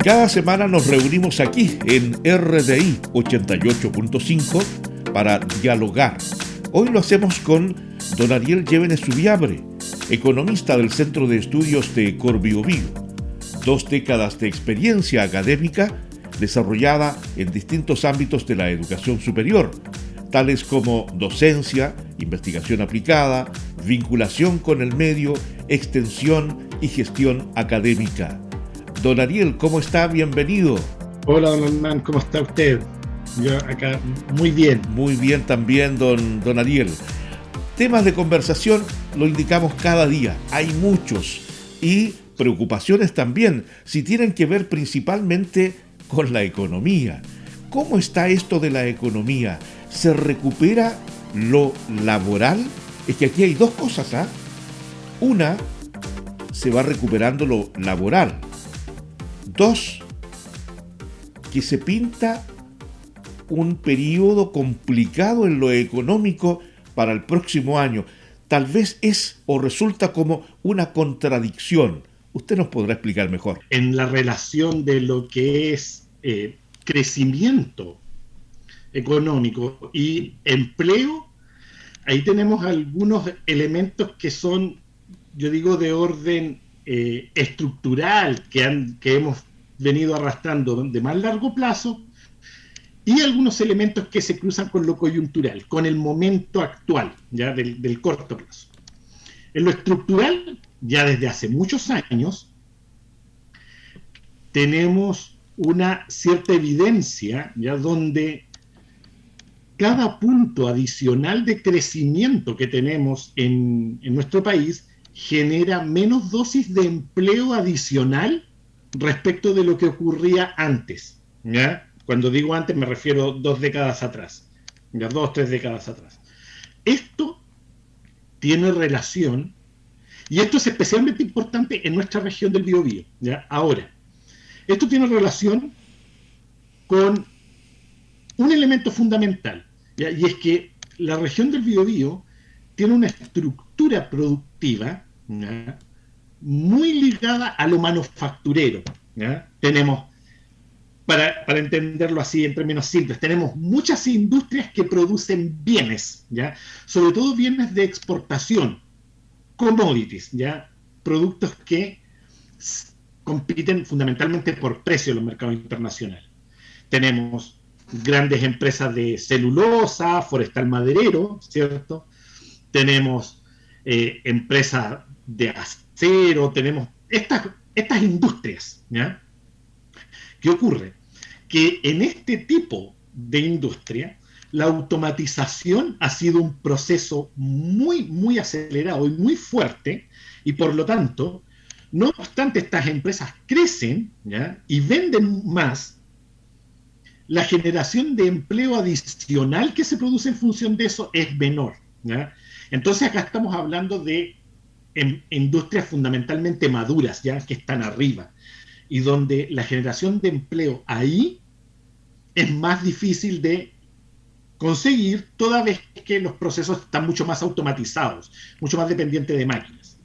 Cada semana nos reunimos aquí en RDI 88.5 para dialogar. Hoy lo hacemos con don Ariel Llévenes Subiabre, economista del Centro de Estudios de Cor Biobío. 2 décadas de experiencia académica desarrollada en distintos ámbitos de la educación superior, tales como docencia, investigación aplicada, vinculación con el medio, extensión y gestión académica. Don Ariel, ¿cómo está? Bienvenido. Hola, don Hernán, ¿cómo está usted? Yo acá muy bien. Muy bien también, don Ariel. Temas de conversación lo indicamos cada día, hay muchos, y preocupaciones también, si tienen que ver principalmente con la economía. ¿Cómo está esto de la economía? ¿Se recupera lo laboral? Es que aquí hay 2 cosas, ¿ah? Una, se va recuperando lo laboral. 2, que se pinta un periodo complicado en lo económico para el próximo año. Tal vez es o resulta como una contradicción. Usted nos podrá explicar mejor. En la relación de lo que es crecimiento económico y empleo, ahí tenemos algunos elementos que son, yo digo, de orden estructural que hemos venido arrastrando de más largo plazo, y algunos elementos que se cruzan con lo coyuntural, con el momento actual, ya del corto plazo. En lo estructural, ya desde hace muchos años, tenemos una cierta evidencia, ya donde cada punto adicional de crecimiento que tenemos en nuestro país genera menos dosis de empleo adicional respecto de lo que ocurría antes, ¿ya? Cuando digo antes me refiero 2 décadas atrás, ya 2, 3 décadas atrás. Esto tiene relación, y esto es especialmente importante en nuestra región del Biobío, ¿ya? Ahora, esto tiene relación con un elemento fundamental, ¿ya? Y es que la región del Biobío tiene una estructura productiva, ¿ya?, muy ligada a lo manufacturero, ¿ya? Tenemos, para entenderlo así en términos simples, tenemos muchas industrias que producen bienes, ¿ya? Sobre todo bienes de exportación, commodities, ¿ya? Productos que compiten fundamentalmente por precio en los mercados internacionales. Tenemos grandes empresas de celulosa, forestal maderero, ¿cierto? Tenemos empresas de acero, tenemos estas industrias, ¿ya? ¿Qué ocurre? Que en este tipo de industria, la automatización ha sido un proceso muy, muy acelerado y muy fuerte, y por lo tanto, no obstante estas empresas crecen, ¿ya?, y venden más, la generación de empleo adicional que se produce en función de eso es menor, ¿ya? Entonces acá estamos hablando de industrias fundamentalmente maduras, ya que están arriba, y donde la generación de empleo ahí es más difícil de conseguir, toda vez que los procesos están mucho más automatizados, mucho más dependientes de máquinas.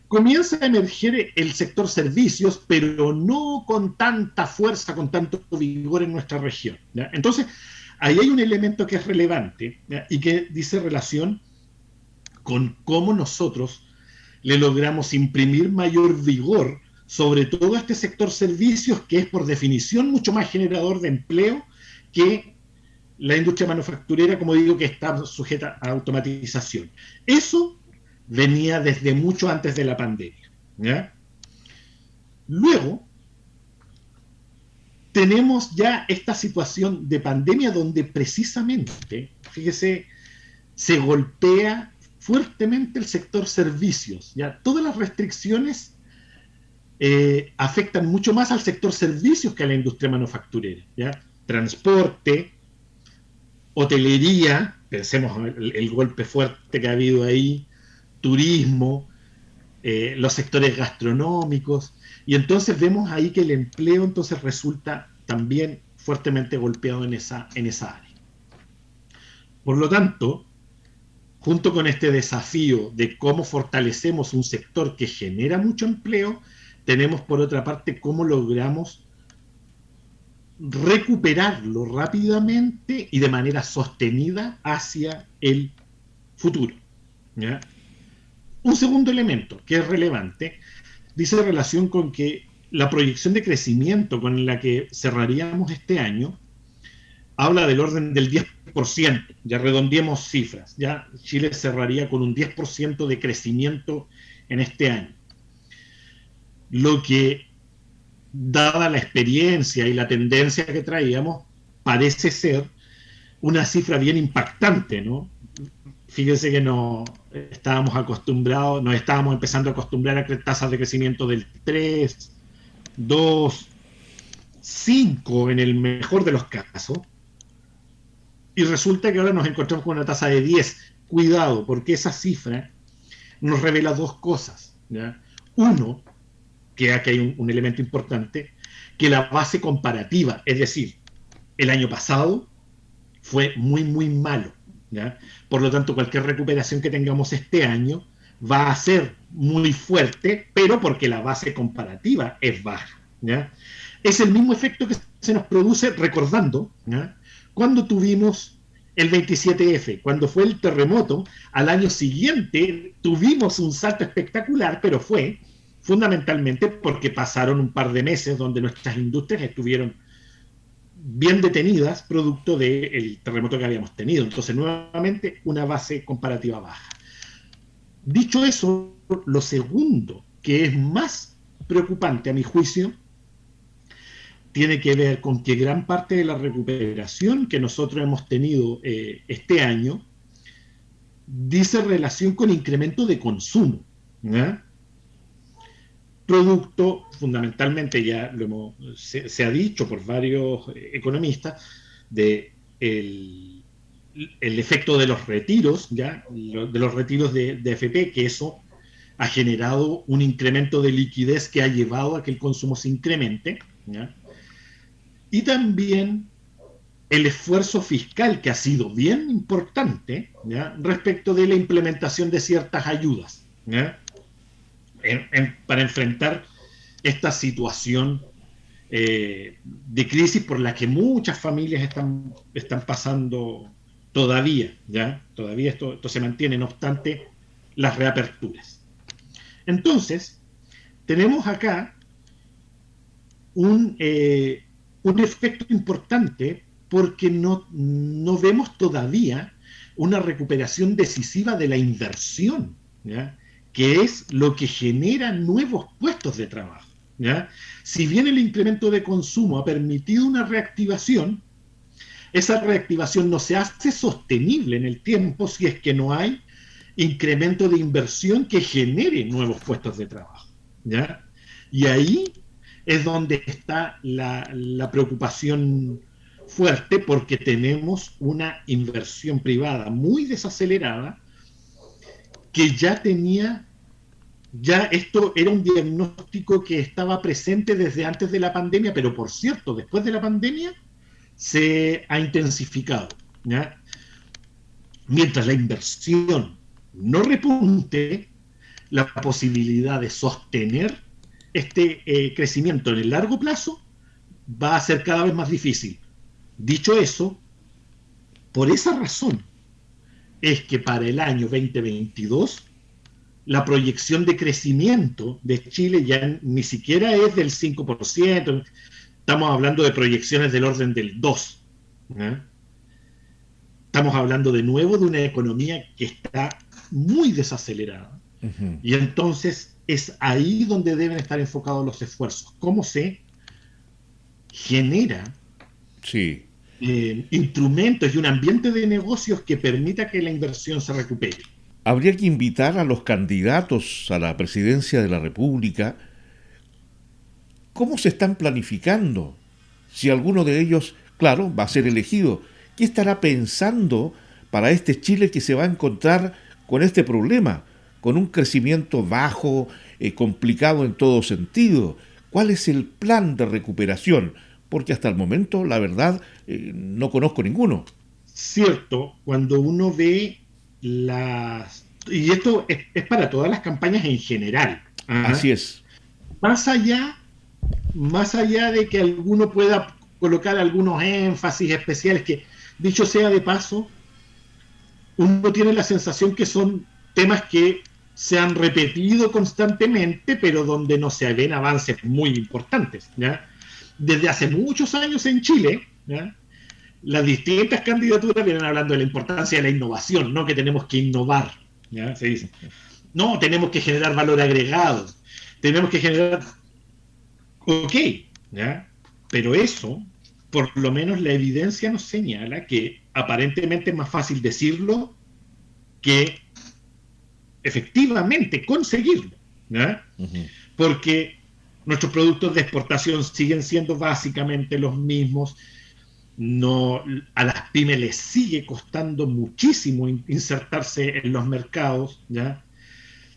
Comienza a emerger el sector servicios, pero no con tanta fuerza, con tanto vigor en nuestra región, ¿ya? Entonces, ahí hay un elemento que es relevante, ¿ya?, y que dice relación con cómo nosotros le logramos imprimir mayor vigor, sobre todo a este sector servicios, que es por definición mucho más generador de empleo que la industria manufacturera, como digo, que está sujeta a automatización. Eso venía desde mucho antes de la pandemia, ¿ya? Luego, tenemos ya esta situación de pandemia donde precisamente, fíjese, se golpea fuertemente el sector servicios, ¿ya? Todas las restricciones afectan mucho más al sector servicios que a la industria manufacturera, ¿ya? Transporte, hotelería, pensemos el golpe fuerte que ha habido ahí, turismo, los sectores gastronómicos. Y entonces vemos ahí que el empleo entonces resulta también fuertemente golpeado en esa área. Por lo tanto, junto con este desafío de cómo fortalecemos un sector que genera mucho empleo, tenemos por otra parte cómo logramos recuperarlo rápidamente y de manera sostenida hacia el futuro. ¿Ya? Un segundo elemento que es relevante dice relación con que la proyección de crecimiento con la que cerraríamos este año habla del orden del 10%, ya redondeemos cifras, ya Chile cerraría con un 10% de crecimiento en este año. Lo que, dada la experiencia y la tendencia que traíamos, parece ser una cifra bien impactante, ¿no? Fíjense que nos estábamos empezando a acostumbrar a tasas de crecimiento del 3, 2, 5 en el mejor de los casos, y resulta que ahora nos encontramos con una tasa de 10. Cuidado, porque esa cifra nos revela dos cosas, ¿ya? Uno, que aquí hay un elemento importante, que la base comparativa, es decir, el año pasado fue muy, muy malo, ¿ya? Por lo tanto, cualquier recuperación que tengamos este año va a ser muy fuerte, pero porque la base comparativa es baja, ¿ya? Es el mismo efecto que se nos produce recordando, ¿ya? Cuando tuvimos el 27F, cuando fue el terremoto, al año siguiente tuvimos un salto espectacular, pero fue fundamentalmente porque pasaron un par de meses donde nuestras industrias estuvieron bien detenidas producto del terremoto que habíamos tenido. Entonces, nuevamente, una base comparativa baja. Dicho eso, lo segundo, que es más preocupante a mi juicio, tiene que ver con que gran parte de la recuperación que nosotros hemos tenido este año dice relación con incremento de consumo, ¿ya? Producto, fundamentalmente, ya se ha dicho por varios economistas, de el efecto de los retiros, ¿ya? De los retiros de AFP, que eso ha generado un incremento de liquidez que ha llevado a que el consumo se incremente, ¿ya? Y también el esfuerzo fiscal que ha sido bien importante, ¿ya? Respecto de la implementación de ciertas ayudas, ¿ya? Para enfrentar esta situación de crisis por la que muchas familias están pasando todavía, ¿ya? Todavía esto se mantiene, no obstante las reaperturas. Entonces, tenemos acá un efecto importante porque no vemos todavía una recuperación decisiva de la inversión, ¿ya? Que es lo que genera nuevos puestos de trabajo, ¿ya? Si bien el incremento de consumo ha permitido una reactivación, esa reactivación no se hace sostenible en el tiempo si es que no hay incremento de inversión que genere nuevos puestos de trabajo, ¿ya? Y ahí es donde está la preocupación fuerte, porque tenemos una inversión privada muy desacelerada que ya esto era un diagnóstico que estaba presente desde antes de la pandemia, pero por cierto, después de la pandemia se ha intensificado, ¿ya? Mientras la inversión no repunte, la posibilidad de sostener este crecimiento en el largo plazo va a ser cada vez más difícil. Dicho eso, por esa razón es que para el año 2022 la proyección de crecimiento de Chile ya ni siquiera es del 5%, estamos hablando de proyecciones del orden del 2%. ¿Eh? Estamos hablando de nuevo de una economía que está muy desacelerada. Uh-huh. Y entonces es ahí donde deben estar enfocados los esfuerzos. ¿Cómo se genera instrumentos y un ambiente de negocios que permita que la inversión se recupere? Habría que invitar a los candidatos a la presidencia de la República. ¿Cómo se están planificando? Si alguno de ellos, claro, va a ser elegido, ¿qué estará pensando para este Chile que se va a encontrar con este problema? Con un crecimiento bajo, complicado en todo sentido, ¿Cuál es el plan de recuperación? Porque hasta el momento, la verdad, no conozco ninguno. Cierto, cuando uno ve y esto es para todas las campañas en general, Así ¿ah? es. Más allá, más allá de que alguno pueda colocar algunos énfasis especiales que, dicho sea de paso, uno tiene la sensación que son temas que se han repetido constantemente, pero donde no se ven avances muy importantes, ¿ya? Desde hace muchos años en Chile, ¿ya? Las distintas candidaturas vienen hablando de la importancia de la innovación, ¿no? Que tenemos que innovar, ¿ya? Se dice. No, tenemos que generar valor agregado, tenemos que generar... Ok, ¿ya? Pero eso, por lo menos la evidencia nos señala que aparentemente es más fácil decirlo que efectivamente conseguirlo, ¿ya? Ujú. Porque nuestros productos de exportación siguen siendo básicamente los mismos. No, a las pymes les sigue costando muchísimo insertarse en los mercados, ¿ya?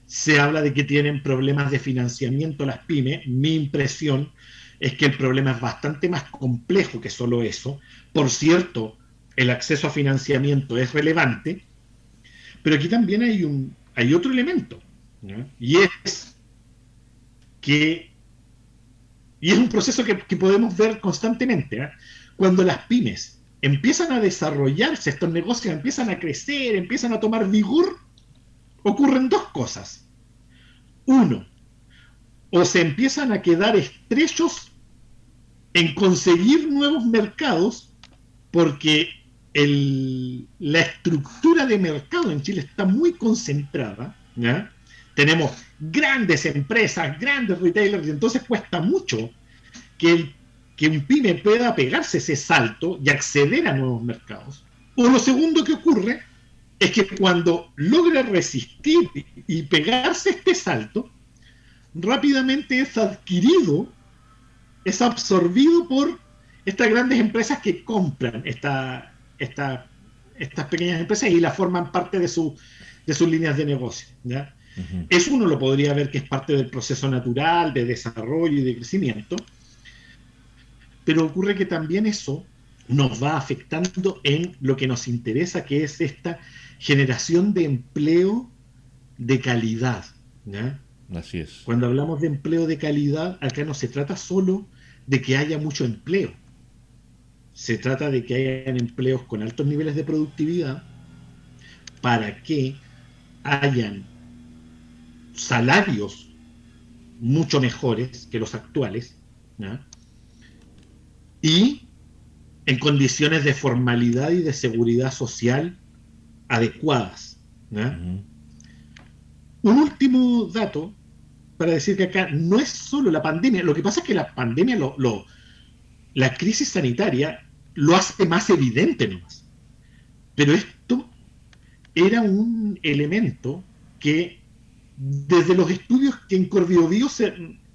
Se habla de que tienen problemas de financiamiento las pymes. Mi impresión es que el problema es bastante más complejo que solo eso. Por cierto, el acceso a financiamiento es relevante, pero aquí también hay otro elemento, ¿no? Que, y es un proceso que podemos ver constantemente, ¿eh? Cuando las pymes empiezan a desarrollarse, estos negocios empiezan a crecer, empiezan a tomar vigor, ocurren dos cosas. Uno, o se empiezan a quedar estrechos en conseguir nuevos mercados porque la estructura de mercado en Chile está muy concentrada, ¿ya? Tenemos grandes empresas, grandes retailers, y entonces cuesta mucho que un pyme pueda pegarse ese salto y acceder a nuevos mercados. O lo segundo que ocurre es que cuando logra resistir y pegarse este salto, rápidamente es adquirido, es absorbido por estas grandes empresas que compran estas pequeñas empresas y las forman parte de sus líneas de negocio, ¿ya? Ujú. Eso uno lo podría ver que es parte del proceso natural de desarrollo y de crecimiento, pero ocurre que también eso nos va afectando en lo que nos interesa, que es esta generación de empleo de calidad, ¿ya? Así es. Cuando hablamos de empleo de calidad, acá no se trata solo de que haya mucho empleo, se trata de que hayan empleos con altos niveles de productividad para que hayan salarios mucho mejores que los actuales, ¿ya? Y en condiciones de formalidad y de seguridad social adecuadas, ¿ya? Ujú. Un último dato para decir que acá no es solo la pandemia, lo que pasa es que la pandemia, la crisis sanitaria lo hace más evidente nomás. Pero esto era un elemento que desde los estudios que en Corbiobío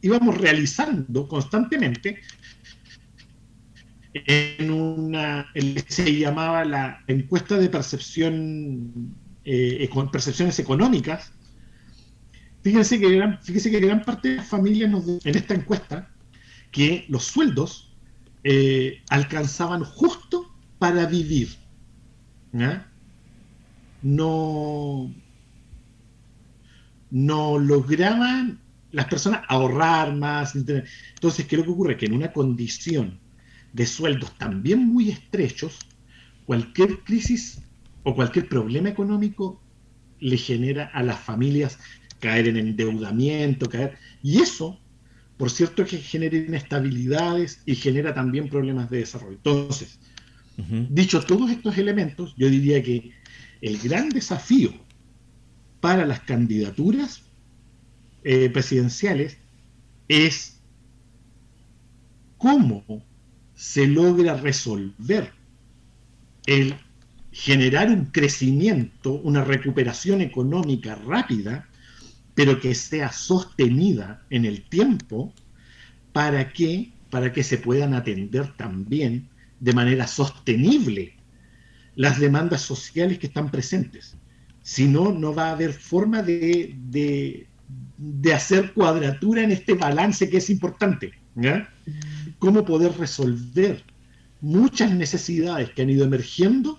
íbamos realizando constantemente en que se llamaba la encuesta de percepción, percepciones económicas. Fíjense que gran parte de las familias en esta encuesta que los sueldos alcanzaban justo para vivir, ¿ya? No, no lograban las personas ahorrar más. Entonces, ¿qué es lo que ocurre? Que en una condición de sueldos también muy estrechos, cualquier crisis o cualquier problema económico le genera a las familias caer en endeudamiento, y eso, por cierto, que genera inestabilidades y genera también problemas de desarrollo. Entonces, Ujú. dicho todos estos elementos, yo diría que el gran desafío para las candidaturas presidenciales es cómo se logra resolver el generar un crecimiento, una recuperación económica rápida, pero que sea sostenida en el tiempo para que se puedan atender también de manera sostenible las demandas sociales que están presentes. Si no, no va a haber forma de hacer cuadratura en este balance que es importante, ¿ya? Cómo poder resolver muchas necesidades que han ido emergiendo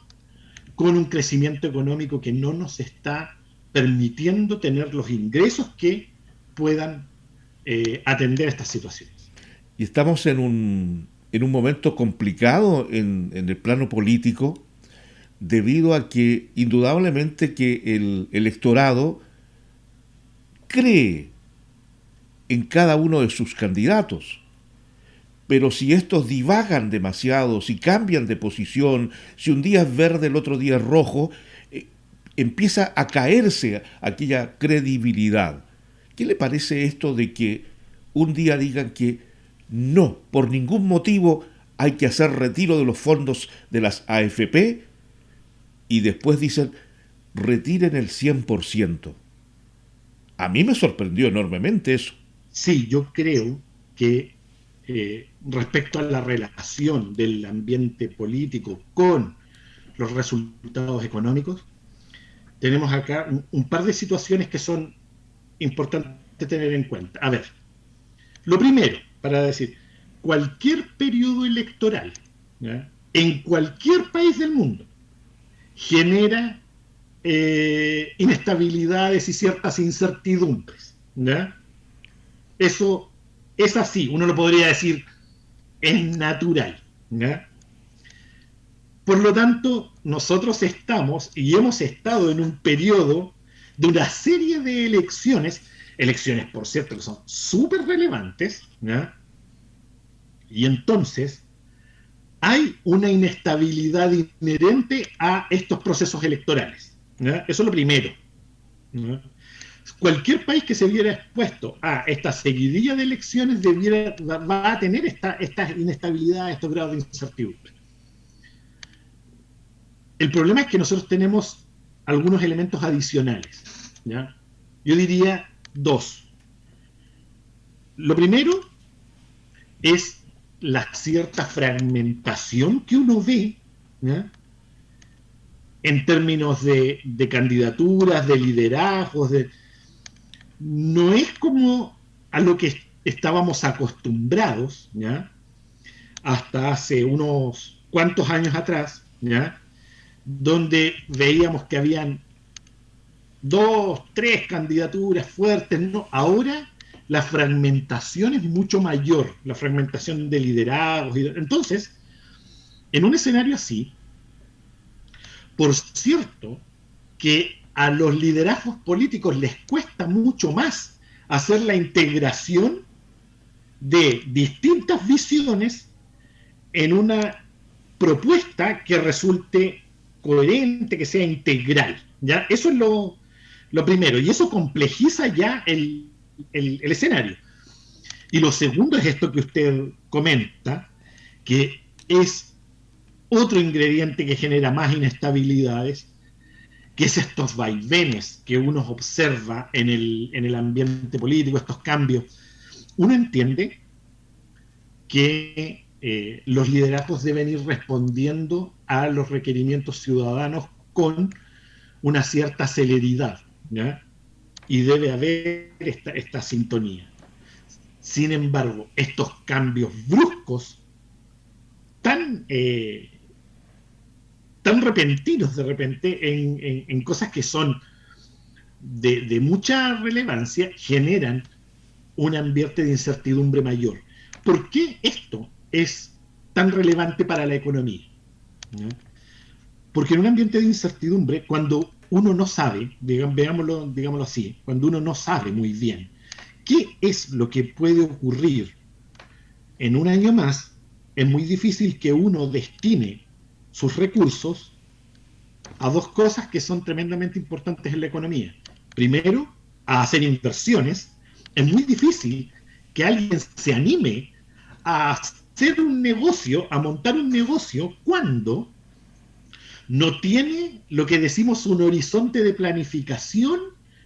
con un crecimiento económico que no nos está permitiendo tener los ingresos que puedan atender estas situaciones. Y estamos en un momento complicado en el plano político, debido a que indudablemente que el electorado cree en cada uno de sus candidatos. Pero si estos divagan demasiado, si cambian de posición, si un día es verde, el otro día es rojo, empieza a caerse aquella credibilidad. ¿Qué le parece esto de que un día digan que no, por ningún motivo hay que hacer retiro de los fondos de las AFP y después dicen retiren el 100%? A mí me sorprendió enormemente eso. Sí, yo creo que respecto a la relación del ambiente político con los resultados económicos, tenemos acá un par de situaciones que son importantes tener en cuenta. A ver, lo primero, para decir, cualquier periodo electoral, ¿ya?, en cualquier país del mundo genera inestabilidades y ciertas incertidumbres, ¿ya? Eso es así, uno lo podría decir, es natural, ¿ya? Por lo tanto, nosotros estamos y hemos estado en un periodo de una serie de elecciones, por cierto, que son súper relevantes, ¿ya? Y entonces hay una inestabilidad inherente a estos procesos electorales, ¿ya? Eso es lo primero, ¿ya? Cualquier país que se viera expuesto a esta seguidilla de elecciones va a tener esta inestabilidad, estos grados de incertidumbre. El problema es que nosotros tenemos algunos elementos adicionales, ¿ya? Yo diría dos. Lo primero es la cierta fragmentación que uno ve, ¿ya?, en términos de candidaturas, de liderazgos, no es como a lo que estábamos acostumbrados, ¿ya?, hasta hace unos cuantos años atrás, ¿ya?, donde veíamos que habían 2, 3 candidaturas fuertes, ¿no? Ahora la fragmentación es mucho mayor, la fragmentación de liderazgos. Entonces, en un escenario así, por cierto, que a los liderazgos políticos les cuesta mucho más hacer la integración de distintas visiones en una propuesta que resulte coherente, que sea integral, ¿ya? Eso es lo primero, y eso complejiza ya el escenario. Y lo segundo es esto que usted comenta, que es otro ingrediente que genera más inestabilidades, que es estos vaivenes que uno observa en el ambiente político, estos cambios. Uno entiende que los liderazgos deben ir respondiendo a los requerimientos ciudadanos con una cierta celeridad, ¿ya? Y debe haber esta sintonía. Sin embargo, estos cambios bruscos, tan repentinos de repente, en cosas que son de mucha relevancia, generan un ambiente de incertidumbre mayor. ¿Por qué esto es tan relevante para la economía? ¿Ya? Porque en un ambiente de incertidumbre, cuando uno no sabe, digámoslo así, cuando uno no sabe muy bien qué es lo que puede ocurrir en un año más, es muy difícil que uno destine sus recursos a dos cosas que son tremendamente importantes en la economía. Primero, a hacer inversiones. Es muy difícil que alguien se anime a hacer un negocio, a montar un negocio, cuando no tiene lo que decimos un horizonte de planificación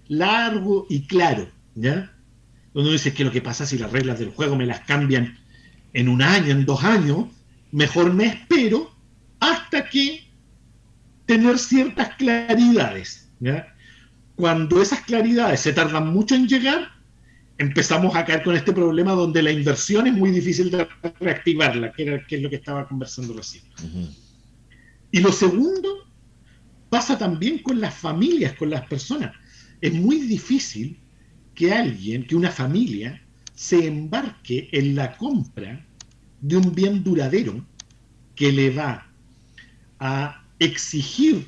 largo y claro, ¿ya? Donde uno dice que lo que pasa si las reglas del juego me las cambian en un año, en 2 años, mejor me espero hasta que tener ciertas claridades, ¿ya? cuando esas claridades se tardan mucho en llegar, empezamos a caer con este problema donde la inversión es muy difícil de reactivarla, que es lo que estaba conversando recién. Uh-huh. Y lo segundo pasa también con las familias, con las personas. Es muy difícil que una familia se embarque en la compra de un bien duradero que le va a exigir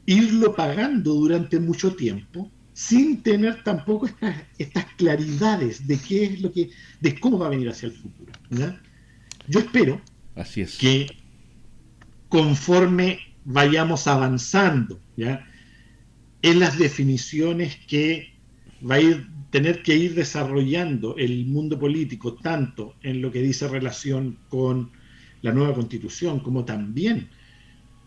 irlo pagando durante mucho tiempo sin tener tampoco estas claridades de qué es de cómo va a venir hacia el futuro, ¿verdad? Yo espero que conforme vayamos avanzando, ¿ya?, en las definiciones que va a tener que ir desarrollando el mundo político, tanto en lo que dice relación con la nueva Constitución, como también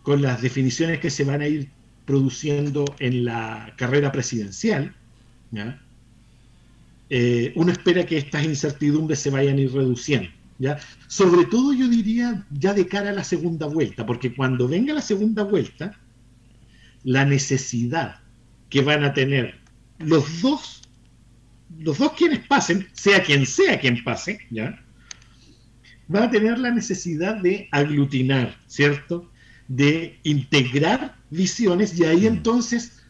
con las definiciones que se van a ir produciendo en la carrera presidencial, ¿ya? Uno espera que estas incertidumbres se vayan a ir reduciendo, ¿ya? Sobre todo, yo diría, ya de cara a la segunda vuelta, porque cuando venga la segunda vuelta, la necesidad que van a tener los dos quienes pasen, sea quien pase, ¿ya?, van a tener la necesidad de aglutinar, ¿cierto?, de integrar visiones, y ahí entonces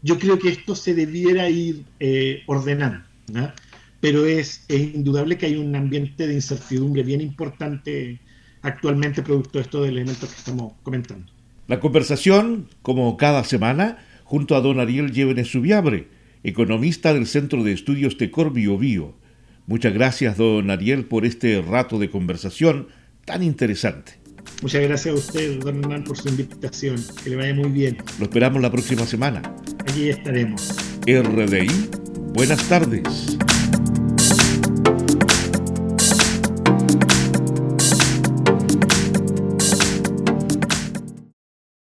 yo creo que esto se debiera ir ordenando, ¿no? Pero es indudable que hay un ambiente de incertidumbre bien importante actualmente producto de estos elementos que estamos comentando. La conversación, como cada semana, junto a don Ariel Llévenes Subiabre, economista del Centro de Estudios Tecor Biobío. Muchas gracias, don Ariel, por este rato de conversación tan interesante. Muchas gracias a usted, don Hernán, por su invitación. Que le vaya muy bien. Lo esperamos la próxima semana. Allí estaremos. RDI, buenas tardes.